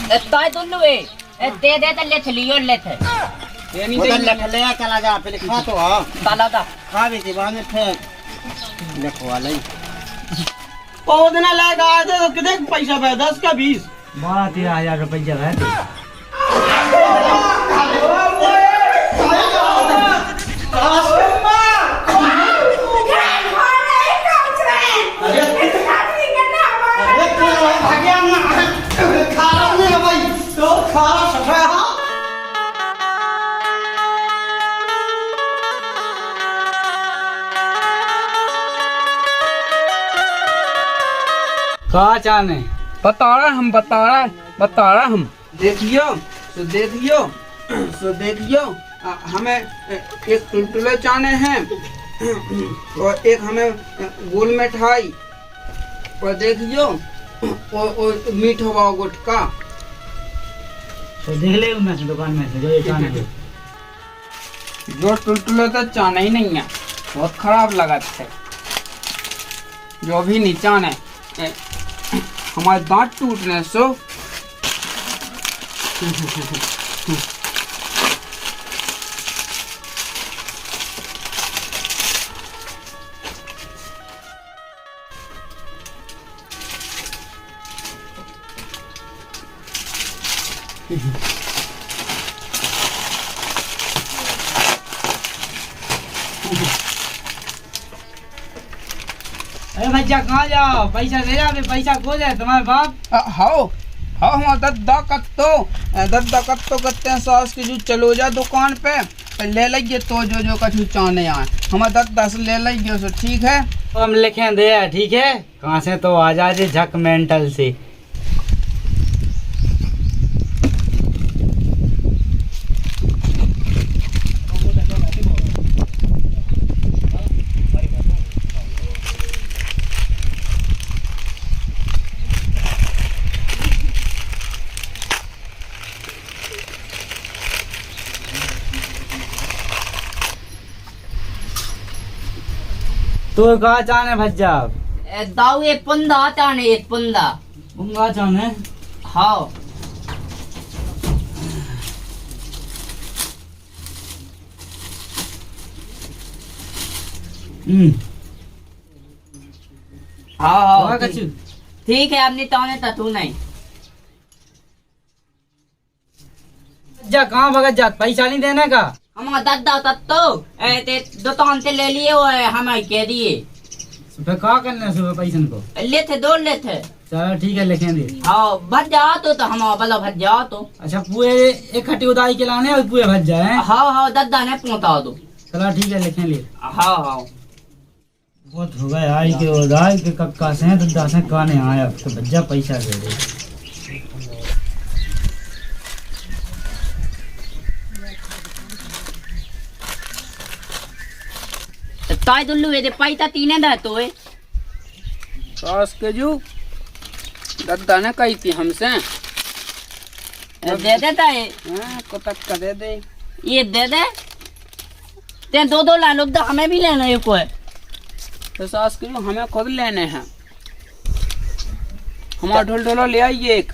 ताई दोनों दे दे तो ले चलियो ले थे ये नहीं दे ले चला जा पहले खा तो आ ताला दा खा भी थी बाद में फिर देखो वाला ही पौधना लाएगा आज तो कितने पैसा पे 10 का 20 12,000 रुपया है कहा चाहने बता रहा हम देखियो हमें एक टुलटुले चाने हैं और एक हमें गोल मिठाई और देखियो और मीठा गुटका तो देख ले उनमें से दुकान में से जो ये चाहने थे जो टुलटुले तो चाने ही नहीं है बहुत खराब लगा थे जो भी नहीं चाने हमारे दांत टूटने सो अरे भैया कहाँ जाओ पैसा दे जा पैसा खो जाए तुम्हारे बाप हाओ हमारा दद्दा कत्तो करते हैं सास की जो चलो जा दुकान पे ले लीजिए तो जो कछु चाने आए हमारा दद्दा से ले लीजिए सो ठीक है तो हम लिखे दे ठीक है कहाँ से तो आ जाए झक मेंटल से तो कहा चाहने भज्जा दाऊ एक पंदा चाने एक पंदा कहा चाहने हाँ हाँ ठीक है अपनी ताने तू नहीं भज्जा कहाँ भगत जा पैसा नहीं देने का हमारा दादा तत्तो दुकान से ले लिए वो हमें कह दिए सुबह कहा करने सुबह पैसा को ले थे दो ले थे चलो ठीक है लिखे दे हाँ भज जा तो हमारा भला भज जा तो अच्छा पूरे इकट्ठी उदाई के लाने और पूरे भज जाए हाँ दादा ने पहुँचा दो चलो ठीक है लिखे ले हाँ बहुत हो गया आई के उदाई के कक्का से दादा से काने आया तो भज्जा पैसा दे दे ताई दुल्लू ये पैसा तीने दा तो है सास के जो दद्दा ने कही थी हमसे दे देता है को तक का दे दे ये दे दे ते दो ला लो हमें भी लेना है कोई तो सास के जो हमें खुद लेने हैं हमारा ढोल ले आइए एक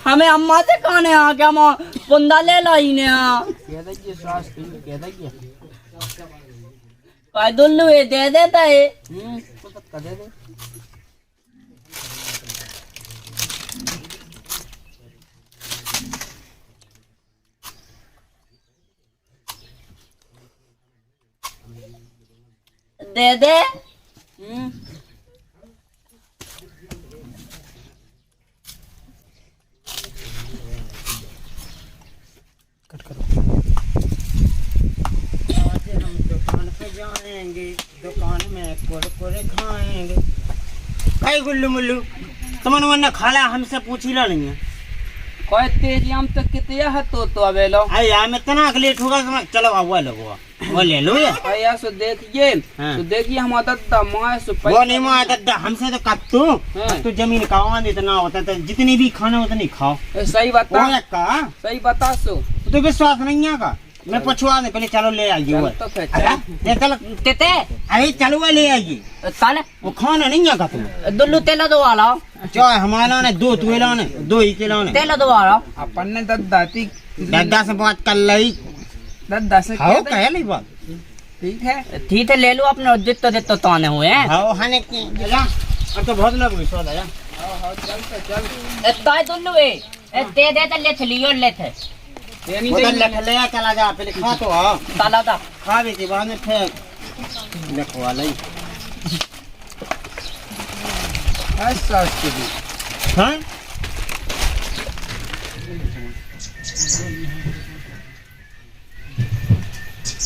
हमें अम्मा से खाने आ क्या माँ पुंदा ले लाई ने कह दीजिए सास के कह दीजिए भाई दुल्लू ये दे देता है को तक का दे दे दे दे कट करो आज हम दुकान पे जाएंगे दुकान में कुरकुरे खाएंगे कई गुल्लू मुल्लू तुमने वरना खाला हमसे पूछी ला नहीं है कोई तेजी हम तक कितने है तो अवेलो अरे यार मैं इतना लेट होगा तो चलो वो लगवा वो ले लो ये भैया सो देखिए तो देखिए हमारा दद्दा माँ सो वो नहीं माँ दद्दा हमसे तो कत्तू जमीन का इतना होता है जितनी भी खाना उतनी खाओ सही बता का सही बता सो तो विश्वास नहीं है का मैं पूछवा दे, पहले चलो ले आइए वो। तो फिर अच्छा, ये चलो तेते अरे चलो वो ले आइए। ताले वो खाना नहीं आगा तुम दुल्लू तेला दो वाला चाय हमारा ने 2 तुए लाने 2 ही के लाने। तेला दो वाला अपन ने दादी दादा से बात कर ली। दादा से हाओ कह ली बात। ठीक है ठीक है ले लो अपने जितो ताने हुए हैं। हाओ हने की जा अब तो बहुत लग गई सौदा जा। चल तो चल ताई दुल्लू ए ते दे ले चलियो ले थे देनी उधर चाहिए। ले ले चला जा, पहले खा तो आ। ताला दा खा भी के बाद में फिर देखवा ली। ऐसा उसके भी हां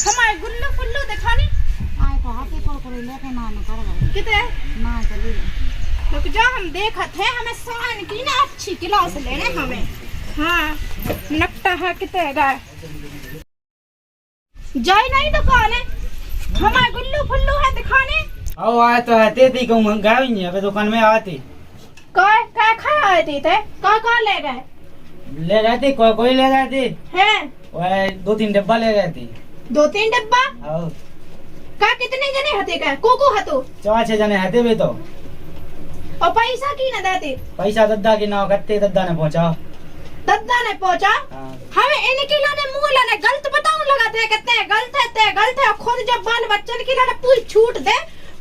हमारे गुल्लू फुल्लू दिखानी आए तो हाथे पर करे लेके ना न कर कितने ना चली रुक जा, हम देखा थे हमें साइन की ना अच्छी क्लास लेने हमें। हाँ नकटा है कितने गए जाए नहीं दुकान है हमारे गुल्लू फुल्लू है दिखाने। आओ आए तो है तेती को मंगा ही नहीं, अबे दुकान में आती काय खाया आए थे का ले गए ले रहती, कोई ले रहती, हैं वह 2-3 डब्बा ले रहती। 2-3 डब्बा आओ का कितने जने हते का कोको हतो 4-6 जने हते भी तो और पैसा की न देते पैसा दद्दा की नाव करते, दद्दा ने पहुंचा। दद्दा ने पहुंचा हाँ। हमें इनके लाने मुंह लाने गलत बताऊं लगा थे कहते हैं गलत है खुद जब बाल बच्चन की लाने पूरी छूट दे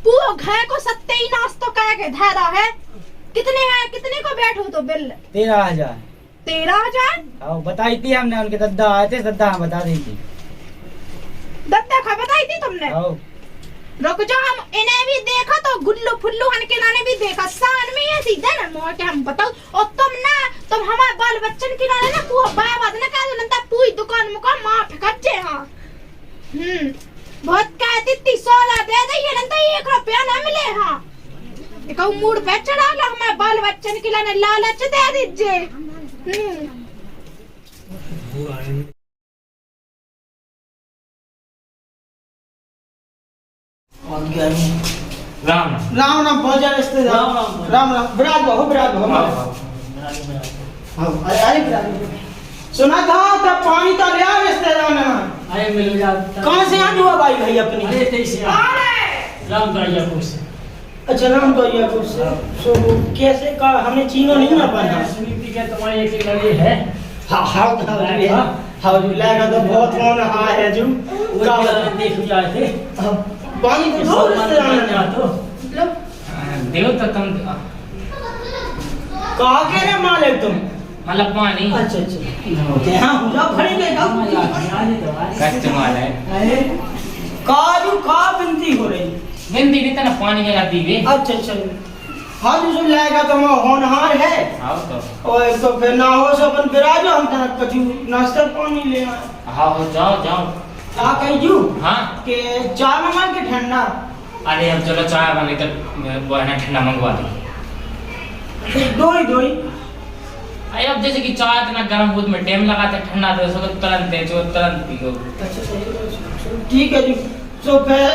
पूरा घर को सत्ते ही नाश्तो कह के धारा है। कितने है कितने को बैठो तो बिल 13,000। 13,000 आओ बताई थी हमने, उनके दद्दा आए थे, दद्दा हम बता दी थी। दद्दा खा बताई थी तुमने। आओ रुक जाओ हम इन्हें भी देखा तो गुल्लू फुल्लू हन के लाने भी देखा सान में ये सीधे ना मोह के हम बताओ और तुम हमारे बाल बच्चन की लाने ना पूरा बात ना कह दो नंता पूरी दुकान मुका मार ठकच्चे। हाँ बहुत कहती 16 दे दे ये नंता 1 रुपया ना मिले। हाँ एक मूड पे चढ़ा ला हमारे बाल बच्चन की लाने लालच दे दीजिए। राम राम राम बहुत ज्यादा रिश्तेदार। राम राम विराज बहु अरे विराज सुना था तब पानी तो लिया रिश्तेदार ने अरे मिल जाता कहाँ से आ जुआ भाई भाई अपनी। अरे कैसे राम दरिया कुछ अच्छा नाम तो ये कुछ सो कैसे का हमने चीनो नहीं ना पाया। सुनीति के तुम्हारे एक लड़े है हाँ हाँ जी लगा तो बहुत फोन हाँ है जो देख जाए थे पानी तो दो रिश्तेदार ने तो देव तो तुम कहा के रे मालिक तुम। मतलब पानी अच्छा अच्छा हाँ पूजा भरेंगे कस्टमर है काजू का बिनती हो रही। बिंदी की तरह पानी का दीवे अच्छा अच्छा हाँ जी सुन लाएगा तो मैं होनहार है आओ तो और एक तो फिर ना हो सो अपन बिराजो हम तरह कछु नाश्ता पानी ले आए। हाँ हो जाओ जाओ का कही जू हाँ के चाय मंगा के ठंडा। अरे अब चलो चाय बनी तो वो है ना ठंडा मंगवा दो दो ही अरे अब जैसे कि चाय इतना गर्म दूध में टाइम लगाते ठंडा दे उसको तुरंत दे जो तुरंत पियो। ठीक है जी तो फिर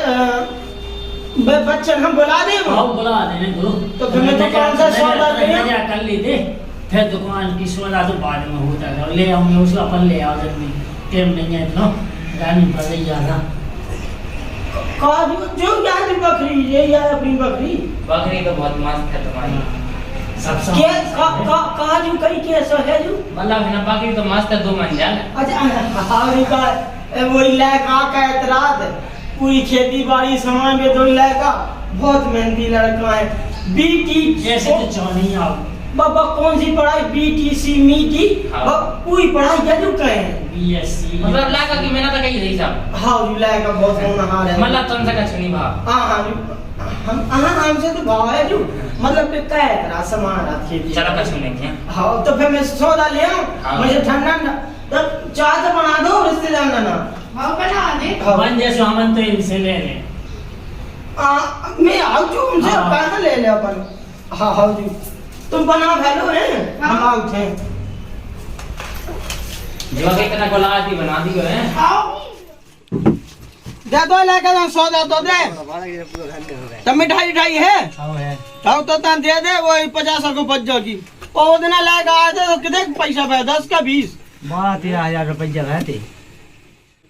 बच्चन हम बुला दे आओ बुला देने दो तो फिर मैं दुकान से सौदा ले आऊं। मजा कर ली दे फिर दुकान की सौदा तो बाद में होता है ले आऊंगे उसको अपन ले आओ जल्दी टाइम नहीं है इतना रानी पड़ रही ज्यादा काजू जो यार बकरी ये यार अपनी बकरी बकरी तो बहुत मस्त है तुम्हारी सब क्या काजू कई कैसा है जो मतलब है ना बकरी तो मस्त है 2 मंजिल। अच्छा हारी का वही लड़का का एतराज पूरी खेती बाड़ी सामान में 2 लड़का बहुत मेहनती लड़का है। बीटी जैसे तो चाहनी आओ बाबा कौन सी पढ़ाई बीटीसी मीटी हाँ। पूरी पढ़ाई जरूर कहे बीएससी मतलब लागा कि मेहनत तो कही रही साहब हाँ जुलाई का बहुत होनहार है। मतलब तुमसे का सुनी भाव हाँ हमसे तो भाव है जो मतलब कि क्या है तेरा सामान खेती। चलो का सुनेंगे हाँ तो फिर मैं सौदा ले आऊं हाँ। मुझे ठंडा तो चाय तो बना दो रिश्तेदार ना। हाँ बना दे बन जैसे हमन तो इनसे ले ले मैं आऊ जो उनसे हाँ। पैसा ले ले अपन। हाँ हाँ जी तुम बना भेलो है हम आऊ थे जो कि इतना को लगा दी बना दी है दे दो लेके जा सौदा तो दे तो मिठाई ठाई है आओ है आओ तो ता दे दे वो 50 को बच जाएगी वो दिन लेके आए थे तो कितने पैसा पे 10 का 20 12-13 हजार रुपये जगह थे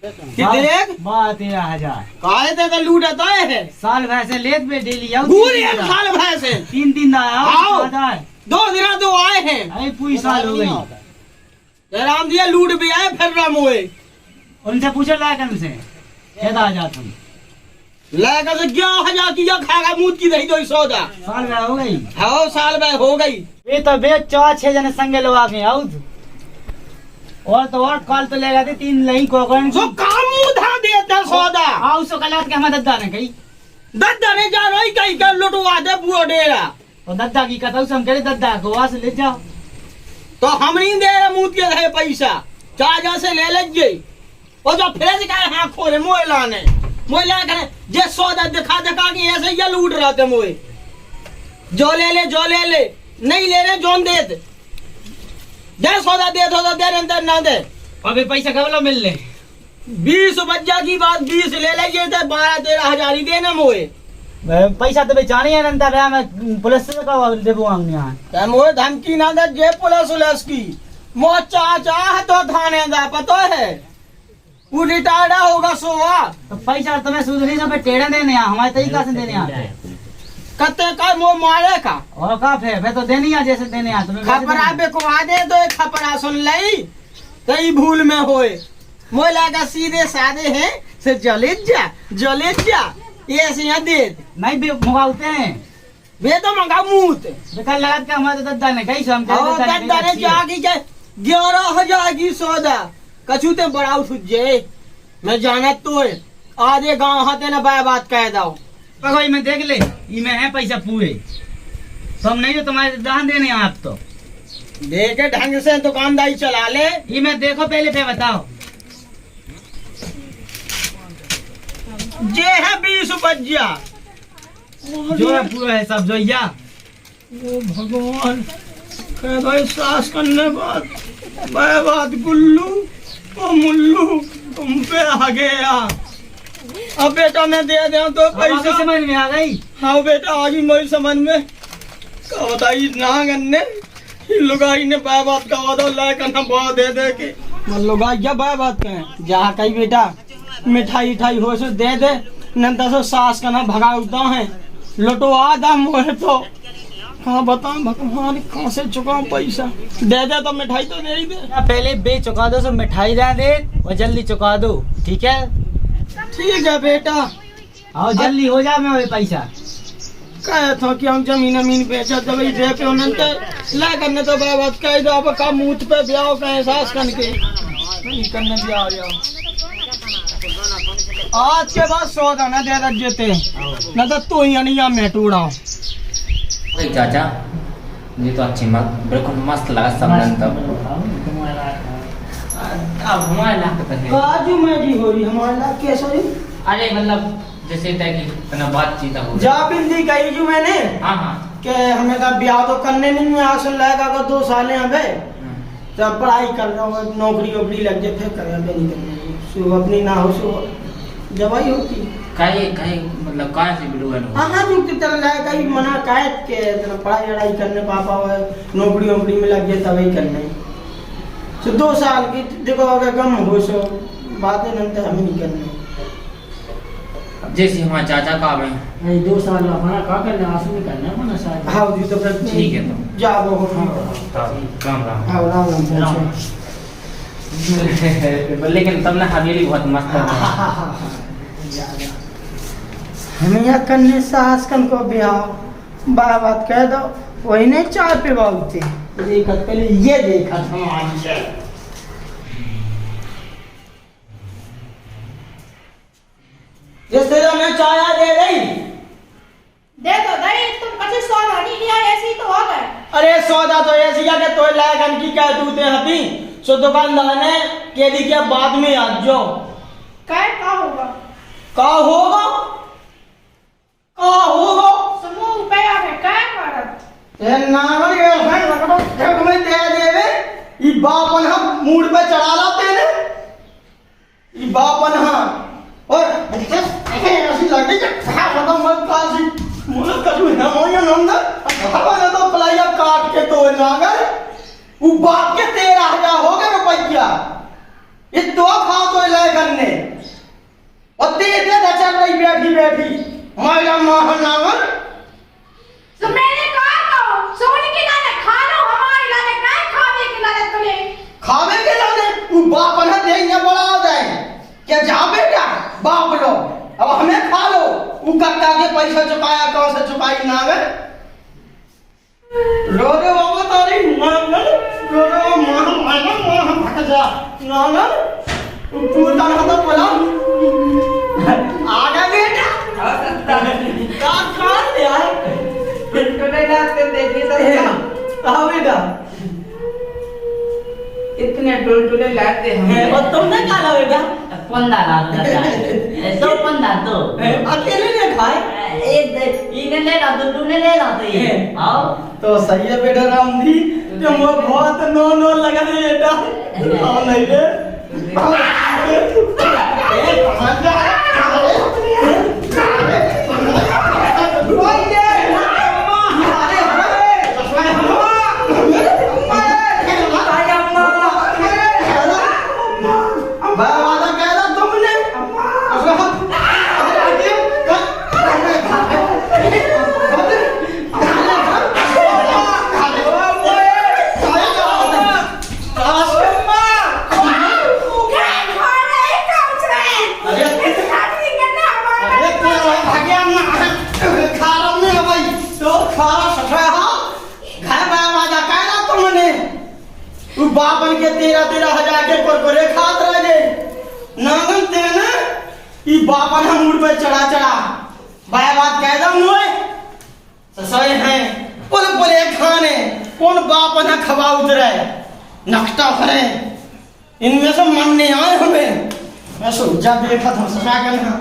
कितने? 13,000 काहे ते तो लूट आता है साल भर से लेत में डेली आओ पूरे एक साल भर से 3 दिन आया आओ। आओ 2 दिन तो आए हैं अरे पूरी साल हो गई राम दिया लूट भी आए फिर राम हुए उनसे पूछो लायक से खेदा आ जा तुम लगा से 11,000 की खागा मूत की दही दो सौदा साल भर हो गई हाँ साल भर हो गई ये तो बेच 4-6 जने संगे लोग आके आओ और तो और कल तो ले गए 3 लही कोकरण सो काम मुधा देता सौदा आओ सो कलात के हम दद्दा ने कही दद्दा ने जा रही कहीं कर लुटवा दे बुआ डेरा और दद्दा की कथा हम करे दद्दा को वहां से ले जाओ तो हम नहीं दे रहे मूत के रहे पैसा चाचा से ले लीजिए और जो फिर का हाथ खोले मोए लाने मोए ला करे जे सौदा दिखा दिखा के ऐसे ये लूट रहे थे मोए जो ले नहीं ले रहे जोन दे दे सौदा दे दो तो दे रहे ना दे अबे पैसा कब लो मिल ले 20 बच्चा की बात 20 ले लीजिए तो 12-13,000 ही देना मोए पैसा तो बेचानी है नंदा भैया मैं पुलिस से का देबो हम यहां मोए धमकी ना दे जे पुलिस की मो चाचा तो थाने दा पता है वो रिटायर्ड होगा सोवा तो पैसा तुम्हें सूद नहीं सब टेढ़े देने आ हमारे तरीका से देने आ कते का मो मारे का और का फिर तो देनी आ जैसे देने आ तुम्हें खपरा बेकवा दे दो खपरा सुन लई कई भूल में होए मोए लगा सीधे सादे हैं से जले जा ये ऐसे यहाँ दे नहीं भी मंगाते हैं वे तो मंगा मूत बेकार लगा के हमारे दद्दा ने कही सो हम और दद्दा ने जागी जाए 11,000 की सौदा कछु ते बड़ा उठ जे मैं जाना तो है आधे गांव हाथे ना बात कह दाओ कोई में देख ले ये में है पैसा पूरे तो हम नहीं तो तुम्हारे दान देने आप तो देखे ढंग से दुकानदारी चला ले ये मैं देखो पहले पे बताओ जे है 20 बज्जा जो है पूरा है सब जोइया ओ भगवान कह भाई सास करने बात गुल्लू ओ मुल्लू तुम पे आ गया अब बेटा मैं दे दे तो पैसा समझ में आ गई हाँ बेटा आज ही मेरी समझ में क्या बताइए ना गन्ने लुगाई ने बात का वादा ला करना बहुत दे के लुगाई क्या बात कहें जहाँ कहीं बेटा मिठाई हो सो दे दे नंतर सो सास का ना भगाता है लुटवा दम मोहे तो कहाँ बताऊं भगवान कहाँ से चुकाऊं पैसा दे दे तो मिठाई तो दे ही दे पहले बेच चुका दो सो मिठाई दे और जल्दी चुका दो ठीक है बेटा आओ जल्दी हो जा मैं पैसा कहे था कि हम जमीन बेचा जब दे पे उन्होंने ला करने तो बात कह दो अब का मुंह पे ब्याह का एहसास करके नहीं करने भी आ जाओ आज के बाद सौदा न दे देते न तो तू ही नहीं मैं टूड़ा चाचा ये तो अच्छी बिल्कुल मस्त लगा सब अब हमारे काजू मैजी हो रही हमारा कैसे हो रही अरे मतलब जैसे कि इतना बातचीत हो जा बिंदी कही जो मैंने हाँ के हमें का ब्याह तो करने नहीं में आसन लगेगा को 2 साल यहाँ पे तो पढ़ाई कर रहा हूँ नौकरी लग जाए फिर करें नहीं करनी सुबह अपनी ना हो सुबह जवाई होती कहीं मतलब कहाँ से बिलू है हाँ युक्ति तरह लाए कहीं मना काहे के पढ़ाई करने पापा हुआ नौकरी में लग जाए तभी करने तो 2 साल की देखो अगर कम हो सो बातें नंतर हमें नहीं करने जैसे हमारे चाचा का में नहीं 2 साल हमारा का करना आंसू में करना है ना शायद हाँ जी तो फिर ठीक है तो जा वो राम हाँ राम लेकिन तब ना हवेली बहुत मस्त है हमें यहाँ करने सास कन को ब्याह बात कह दो वही नहीं चाय पे बाबूते देखा पहले ये देखा था जैसे मैं चाय दे रही दे तो दही तुम कच्चे सौदा नहीं लिया ऐसे ही तो हो गए अरे सौदा तो ऐसी क्या तो लायक की क्या दूते हती सो दुकानदार ने कह दी क्या बाद में आज जो क्या होगा का होगा समूह रुपया है क्या करत ए नागर ये है लगो एक में दे देवे ई बापन हम मूड पे चढ़ा लाते ने ई बापन हम और ऐसी लगती है क्या मतलब मत कासी मुझे करू ना मोया नंदा हवा तो पलाया काट के तो नागर वो बाप के 13,000 हो गए रुपया ये दो खाओ तो ले करने और तेरे चल रही बैठी बैठी हमारा माहौल नावर तो मैंने कहा तो सोन के लाने खा लो हमारे लाने काय खावे के लाने तूने खावे के लाने तू बाप न दे न बड़ा दे क्या जा बेटा बाप लो अब हमें खा लो वो कक्का के पैसा चुकाया कौन से चुकाई नागर रो रे बाबा तारी नागर रो रे मां भट जा नागर तू तना तो बोला आ गया बेटा का कान यार टुलटुले लाते देखी तो कहा बेटा इतने टुलटुले लाते हम और तुमने कहा ला बेटा पंदा ला दो पंदा दो अकेले ने खाए एक इन्हें ले ला दो तूने ले ला तो ये आओ तो सही है बेटा राम जी तुम वो बहुत नो नो लगा दे बेटा आओ नहीं रे बापन के 13,000 के कुरकुरे खात रहे नागन तेने ई बापन हम मुड़ पे चढ़ा बाय बात कह दो मोए ससुर हैं पुल पुले खाने कौन बापन खवा उतरे नक्शा करे इनमें से मन नहीं आए हमें मैं सोचा देखा था ससा करना